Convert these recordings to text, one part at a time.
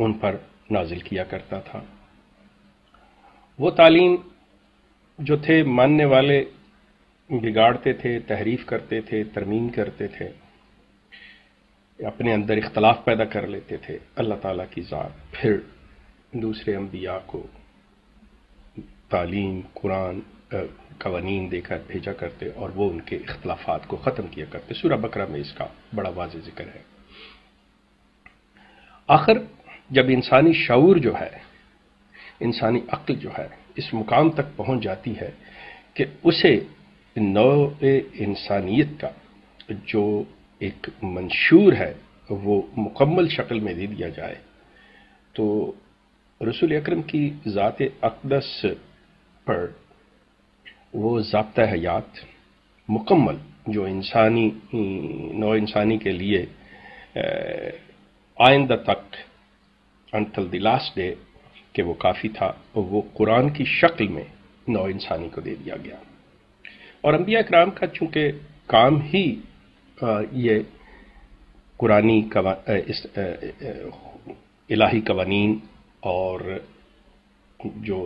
ان پر نازل کیا کرتا تھا۔ وہ تعلیم جو تھے ماننے والے بگاڑتے تھے، تحریف کرتے تھے، ترمیم کرتے تھے، اپنے اندر اختلاف پیدا کر لیتے تھے۔ اللہ تعالیٰ کی ذات پھر دوسرے انبیاء کو تعلیم، قرآن، قوانین دے کر بھیجا کرتے اور وہ ان کے اختلافات کو ختم کیا کرتے۔ سورہ بقرہ میں اس کا بڑا واضح ذکر ہے۔ آخر جب انسانی شعور جو ہے، انسانی عقل جو ہے اس مقام تک پہنچ جاتی ہے کہ اسے نوع انسانیت کا جو ایک منشور ہے وہ مکمل شکل میں دے دیا جائے، تو رسول اکرم کی ذات اقدس پر وہ ضابطہ حیات مکمل جو انسانی نوع انسانی کے لیے آئندہ تک انٹل دی لاسٹ ڈے کہ وہ کافی تھا، وہ قرآن کی شکل میں نوع انسانی کو دے دیا گیا۔ اور انبیاء کرام کا چونکہ کام ہی یہ قرآنی الہی قوانین اور جو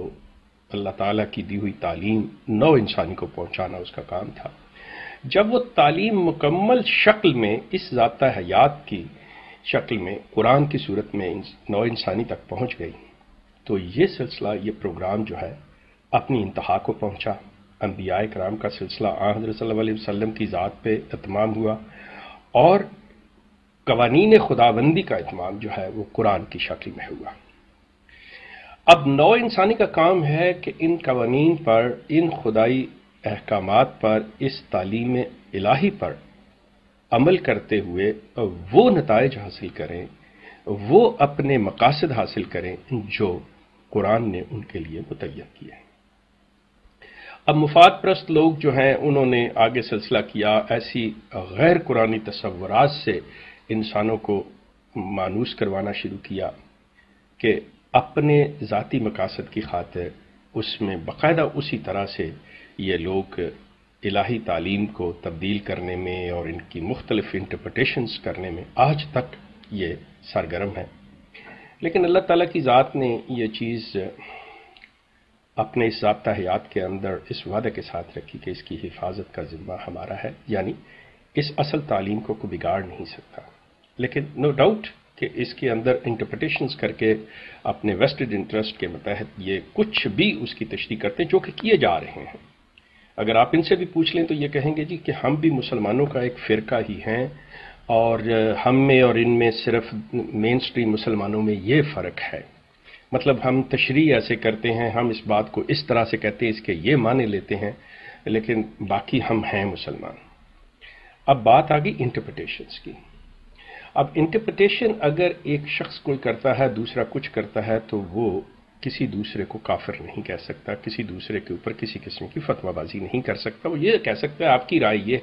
اللہ تعالیٰ کی دی ہوئی تعلیم نو انسانی کو پہنچانا اس کا کام تھا، جب وہ تعلیم مکمل شکل میں اس ضابطہ حیات کی شکل میں قرآن کی صورت میں نو انسانی تک پہنچ گئی، تو یہ سلسلہ، یہ پروگرام جو ہے اپنی انتہا کو پہنچا۔ انبیاء کرام کا سلسلہ حضرت صلی اللہ علیہ وسلم کی ذات پہ اتمام ہوا اور قوانین خداوندی کا اتمام جو ہے وہ قرآن کی شکل میں ہوا۔ اب نو انسانی کا کام ہے کہ ان قوانین پر، ان خدائی احکامات پر، اس تعلیم الہی پر عمل کرتے ہوئے وہ نتائج حاصل کریں، وہ اپنے مقاصد حاصل کریں جو قرآن نے ان کے لیے متعین کیے ہیں۔ اب مفاد پرست لوگ جو ہیں انہوں نے آگے سلسلہ کیا، ایسی غیر قرآنی تصورات سے انسانوں کو مانوس کروانا شروع کیا کہ اپنے ذاتی مقاصد کی خاطر اس میں باقاعدہ اسی طرح سے یہ لوگ الہی تعلیم کو تبدیل کرنے میں اور ان کی مختلف انٹرپریٹیشنز کرنے میں آج تک یہ سرگرم ہے۔ لیکن اللہ تعالیٰ کی ذات نے یہ چیز اپنے اس ضابطہ حیات کے اندر اس وعدے کے ساتھ رکھی کہ اس کی حفاظت کا ذمہ ہمارا ہے، یعنی اس اصل تعلیم کو کوئی بگاڑ نہیں سکتا۔ لیکن نو ڈاؤٹ کہ اس کے اندر انٹرپریٹیشنز کر کے اپنے ویسٹڈ انٹرسٹ کے متحد یہ کچھ بھی اس کی تشریح کرتے ہیں جو کہ کیے جا رہے ہیں۔ اگر آپ ان سے بھی پوچھ لیں تو یہ کہیں گے جی کہ ہم بھی مسلمانوں کا ایک فرقہ ہی ہیں اور ہم میں اور ان میں صرف مین سٹریم مسلمانوں میں یہ فرق ہے، مطلب ہم تشریح ایسے کرتے ہیں، ہم اس بات کو اس طرح سے کہتے ہیں، اس کے یہ معنی لیتے ہیں، لیکن باقی ہم ہیں مسلمان۔ اب بات آ گئی انٹرپریٹیشنز کی۔ اب انٹرپریٹیشن اگر ایک شخص کوئی کرتا ہے، دوسرا کچھ کرتا ہے، تو وہ کسی دوسرے کو کافر نہیں کہہ سکتا، کسی دوسرے کے اوپر کسی قسم کی فتویٰ بازی نہیں کر سکتا۔ وہ یہ کہہ سکتا ہے آپ کی رائے یہ،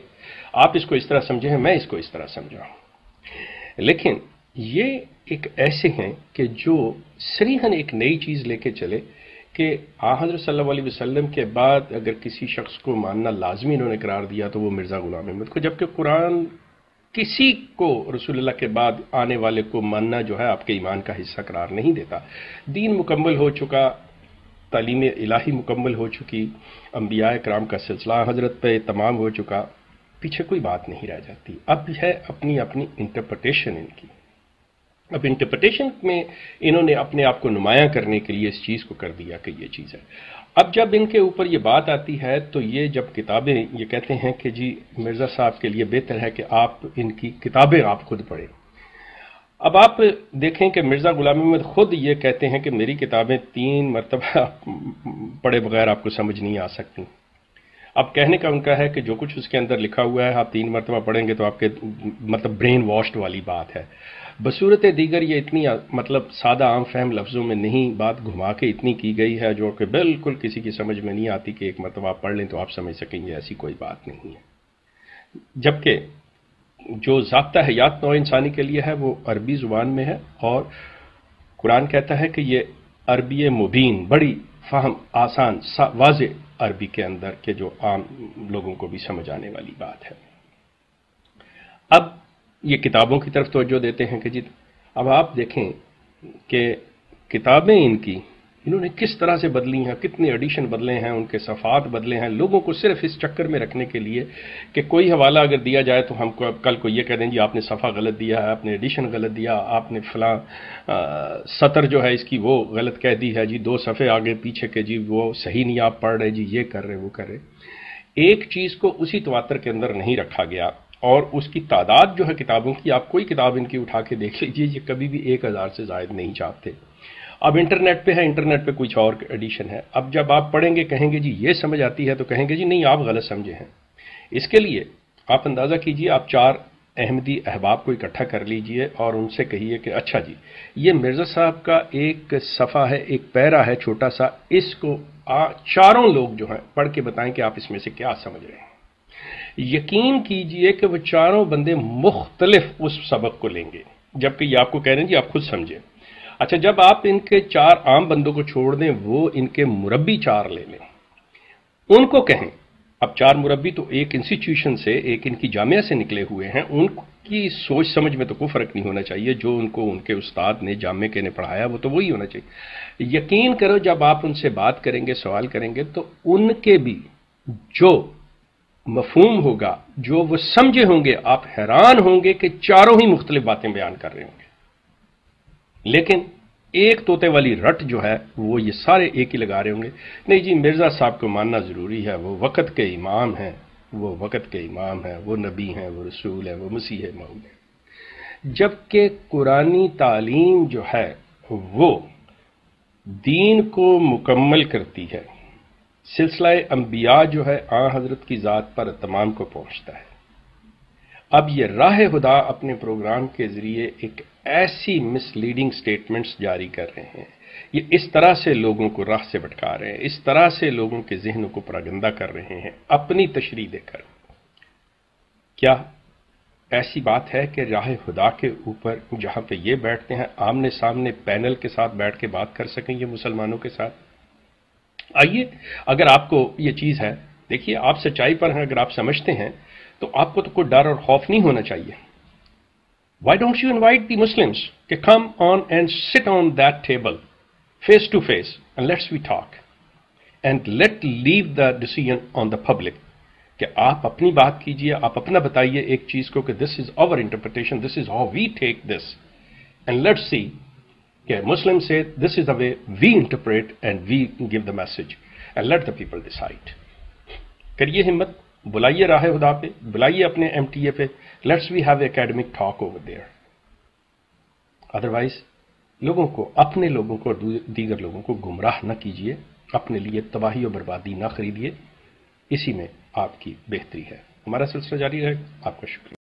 آپ اس کو اس طرح سمجھیں، میں اس کو اس طرح سمجھا ہوں۔ لیکن یہ ایک ایسے ہیں کہ جو صریحاً ایک نئی چیز لے کے چلے کہ حضرت صلی اللہ علیہ وسلم کے بعد اگر کسی شخص کو ماننا لازمی انہوں نے قرار دیا تو وہ مرزا غلام احمد کو، جبکہ قرآن کسی کو رسول اللہ کے بعد آنے والے کو ماننا جو ہے آپ کے ایمان کا حصہ قرار نہیں دیتا۔ دین مکمل ہو چکا، تعلیم الہی مکمل ہو چکی، انبیاء کرام کا سلسلہ حضرت پہ تمام ہو چکا، پیچھے کوئی بات نہیں رہ جاتی۔ اب ہے اپنی اپنی انٹرپریٹیشن ان کی۔ اب انٹرپریٹیشن میں انہوں نے اپنے آپ کو نمایاں کرنے کے لیے اس چیز کو کر دیا کہ یہ چیز ہے۔ اب جب ان کے اوپر یہ بات آتی ہے تو یہ جب کتابیں یہ کہتے ہیں کہ جی مرزا صاحب کے لیے بہتر ہے کہ آپ ان کی کتابیں آپ خود پڑھیں۔ اب آپ دیکھیں کہ مرزا غلام احمد خود یہ کہتے ہیں کہ میری کتابیں 3 مرتبہ پڑھے بغیر آپ کو سمجھ نہیں آ سکتی۔ اب کہنے کا ان کا ہے کہ جو کچھ اس کے اندر لکھا ہوا ہے آپ 3 مرتبہ پڑھیں گے تو آپ کے مطلب برین واشڈ والی بات ہے۔ بصورت دیگر یہ اتنی مطلب سادہ عام فہم لفظوں میں نہیں، بات گھما کے اتنی کی گئی ہے جو کہ بالکل کسی کی سمجھ میں نہیں آتی کہ ایک مرتبہ آپ پڑھ لیں تو آپ سمجھ سکیں گے، ایسی کوئی بات نہیں ہے۔ جبکہ جو ضابطہ حیات نوع انسانی کے لیے ہے وہ عربی زبان میں ہے، اور قرآن کہتا ہے کہ یہ عربی مبین، بڑی فہم آسان واضح عربی کے اندر کہ جو عام لوگوں کو بھی سمجھ آنے والی بات ہے۔ اب یہ کتابوں کی طرف توجہ دیتے ہیں کہ جی اب آپ دیکھیں کہ کتابیں انہوں نے کس طرح سے بدلی ہیں، کتنے ایڈیشن بدلے ہیں، ان کے صفحات بدلے ہیں، لوگوں کو صرف اس چکر میں رکھنے کے لیے کہ کوئی حوالہ اگر دیا جائے تو ہم کو کل کو یہ کہہ دیں جی آپ نے صفحہ غلط دیا ہے، آپ نے ایڈیشن غلط دیا، آپ نے فلاں سطر جو ہے اس کی وہ غلط کہہ دی ہے جی، 2 صفحے آگے پیچھے کے جی وہ صحیح نہیں آپ پڑھ رہے جی، یہ کر رہے وہ کر رہے۔ ایک چیز کو اسی تواتر کے اندر نہیں رکھا گیا، اور اس کی تعداد جو ہے کتابوں کی، آپ کوئی کتاب ان کی اٹھا کے دیکھ لیجئے، یہ کبھی بھی 1000 سے زائد نہیں چھاپتے۔ اب انٹرنیٹ پہ ہے، انٹرنیٹ پہ کچھ اور ایڈیشن ہے، اب جب آپ پڑھیں گے کہیں گے جی یہ سمجھ آتی ہے تو کہیں گے جی نہیں آپ غلط سمجھے ہیں۔ اس کے لیے آپ اندازہ کیجئے، آپ 4 احمدی احباب کو اکٹھا کر لیجئے اور ان سے کہیے کہ اچھا جی یہ مرزا صاحب کا ایک صفحہ ہے، ایک پیرا ہے چھوٹا سا، اس کو چاروں لوگ جو ہیں پڑھ کے بتائیں کہ آپ اس میں سے کیا سمجھ رہے ہیں۔ یقین کیجئے کہ وہ چاروں بندے مختلف اس سبق کو لیں گے، جبکہ یہ آپ کو کہہ رہے ہیں جی آپ خود سمجھیں۔ اچھا جب آپ ان کے 4 عام بندوں کو چھوڑ دیں، وہ ان کے مربی 4 لے لیں، ان کو کہیں، اب 4 مربی تو ایک انسٹیٹیوشن سے، ایک ان کی جامعہ سے نکلے ہوئے ہیں، ان کی سوچ سمجھ میں تو کوئی فرق نہیں ہونا چاہیے، جو ان کو ان کے استاد نے جامعہ کے نے پڑھایا وہ تو وہی ہونا چاہیے۔ یقین کرو جب آپ ان سے بات کریں گے، سوال کریں گے، تو ان کے بھی جو مفہوم ہوگا، جو وہ سمجھے ہوں گے، آپ حیران ہوں گے کہ چاروں ہی مختلف باتیں بیان کر رہے ہوں گے، لیکن ایک طوطے والی رٹ جو ہے وہ یہ سارے ایک ہی لگا رہے ہوں گے، نہیں جی مرزا صاحب کو ماننا ضروری ہے، وہ وقت کے امام ہیں، وہ وقت کے امام ہیں، وہ نبی ہیں، وہ رسول ہیں، وہ مسیح موعود ہیں۔ جبکہ قرآنی تعلیم جو ہے وہ دین کو مکمل کرتی ہے، سلسلہ انبیاء جو ہے آن حضرت کی ذات پر تمام کو پہنچتا ہے۔ اب یہ راہ خدا اپنے پروگرام کے ذریعے ایک ایسی مس لیڈنگ سٹیٹمنٹس جاری کر رہے ہیں، یہ اس طرح سے لوگوں کو راہ سے بھٹکا رہے ہیں، اس طرح سے لوگوں کے ذہنوں کو پراگندہ کر رہے ہیں اپنی تشریح دے کر۔ کیا ایسی بات ہے کہ راہ خدا کے اوپر جہاں پہ یہ بیٹھتے ہیں آمنے سامنے پینل کے ساتھ بیٹھ کے بات کر سکیں یہ مسلمانوں کے ساتھ؟ آئیے، اگر آپ کو یہ چیز ہے، دیکھیے آپ سچائی پر ہیں، اگر آپ سمجھتے ہیں تو آپ کو تو کوئی ڈر اور خوف نہیں ہونا چاہیے۔ Why don't you invite the Muslims to come on and sit on that table face to face and let's we talk and let leave the decision on the public کہ آپ اپنی بات کیجئے، آپ اپنا بتائیے ایک چیز کو کہ this is our interpretation, this is how we take this and let's see کہ Muslims say this is the way we interpret and we give the message and let the people decide۔ کریے ہمت، بلائیے راہ خدا پہ، بلائیے اپنے M T A پہ، let's we have a academic talk over there. Otherwise لوگوں کو، اپنے لوگوں کو دیگر لوگوں کو گمراہ نہ کیجیے، اپنے لیے تباہی و بربادی نہ خریدیے، اسی میں آپ کی بہتری ہے۔ ہمارا سلسلہ جاری رہے، آپ کا شکریہ۔